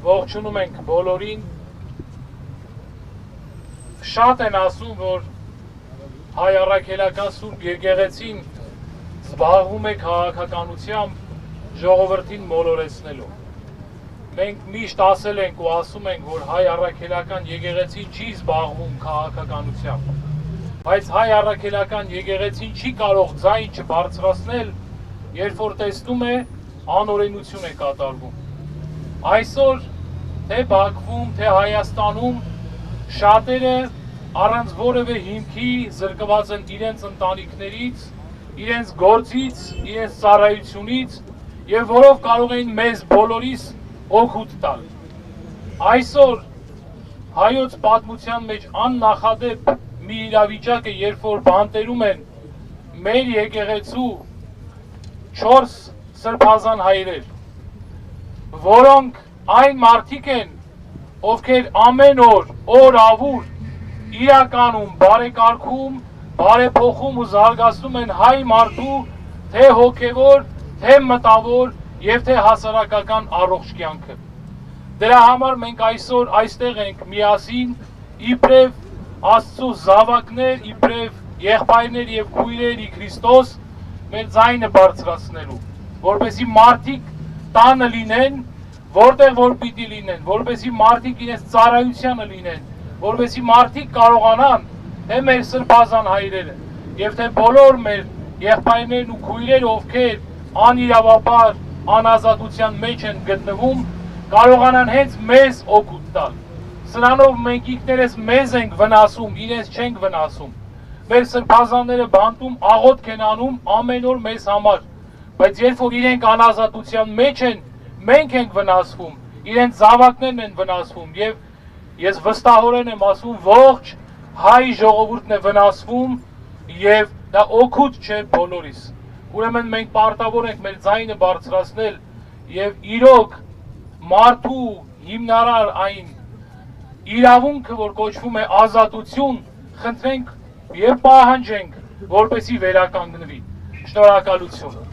ողջունում ենք բոլորին, շատ են ասում, որ հայ առաքելական Սուրբ Եկեղեցին զբաղվում է քաղաքականությամբ ժողովրդին մոլորեցնելու։ Մենք միշտ ասել ենք ու ասում ենք, որ հայ առաքելական եկեղեցին չի զբաղվում քաղաքականությամբ, բայց հայ առաքելական եկեղեցին չի կարող ձայն չբարձրացնել, երբ որ տեսնում է անօրենություն է կատարվում։ Այսօր թե Բաքվում, թե Հայաստանում շատերը առանց որևէ հիմքի զրկված են իրենց ընտանիքներից, իրենց գործից, իրենց ծառայությունից եւ որով կարող էին մեզ բոլորիս օգուտ տալ։ Այսօր հայոց պատմության մեջ աննախադեպ մի իրավիճակ է, երբ որ բանտերում են մեր եկեղեցու 4 սրբազան հայրեր, որոնք այն մարդիկ են, ովքեր ամեն օր ավուր իրականում բարեկարգում, բարեփոխում ու զարգացնում են հայ մարդու թե հոգևոր, թե մտավոր եւ թե հասարակական առողջ կյանքը։ Դրա համար մենք այսօր այստեղ ենք միասին իբրև Աստծո զավակներ, իբրև եղբայրներ եւ քույրեր ի Քրիստոս մեր ձայնը բարձրացնելու, որպեսզի մարդիկ տանը լինեն, որտեղ որ պիտի լինեն, որպեսզի մարդիկ իրենց ծառայությանը լինեն, որպեսզի մարդիկ կարողանան թե մեր սրբազան հայրերը եւ թե բոլոր մեր եղբայրներն ու քույրերը, ովքեր անիրավաբար անազատության մեջ են գտնվում, կարողանան հենց մեզ օգուտ տալ։ Սրանով մենք ինքներս մեզ ենք վնասում, իրենց չենք վնասում։ Մեր սրբազանները բանտում աղոթք են անում ամեն օր մեզ համար, բայց երբ որ իրենք անազատության մեջ են, մենք ենք վնասվում, իրենց զավակներն են վնասվում եւ ես վստահորեն եմ ասում, ողջ հայ ժողովուրդն է վնասվում եւ դա օգուտ չէ բոլորիս։ Ուրեմն մենք պարտավոր ենք մեր ձայնը բարձրացնել եւ իրոք մարդու հիմնարար այն իրավունքը, որ կոչվում է ազատություն, խնդրենք եւ պահանջենք, որպեսզի վերականգնվի։ Շնորհակալություն։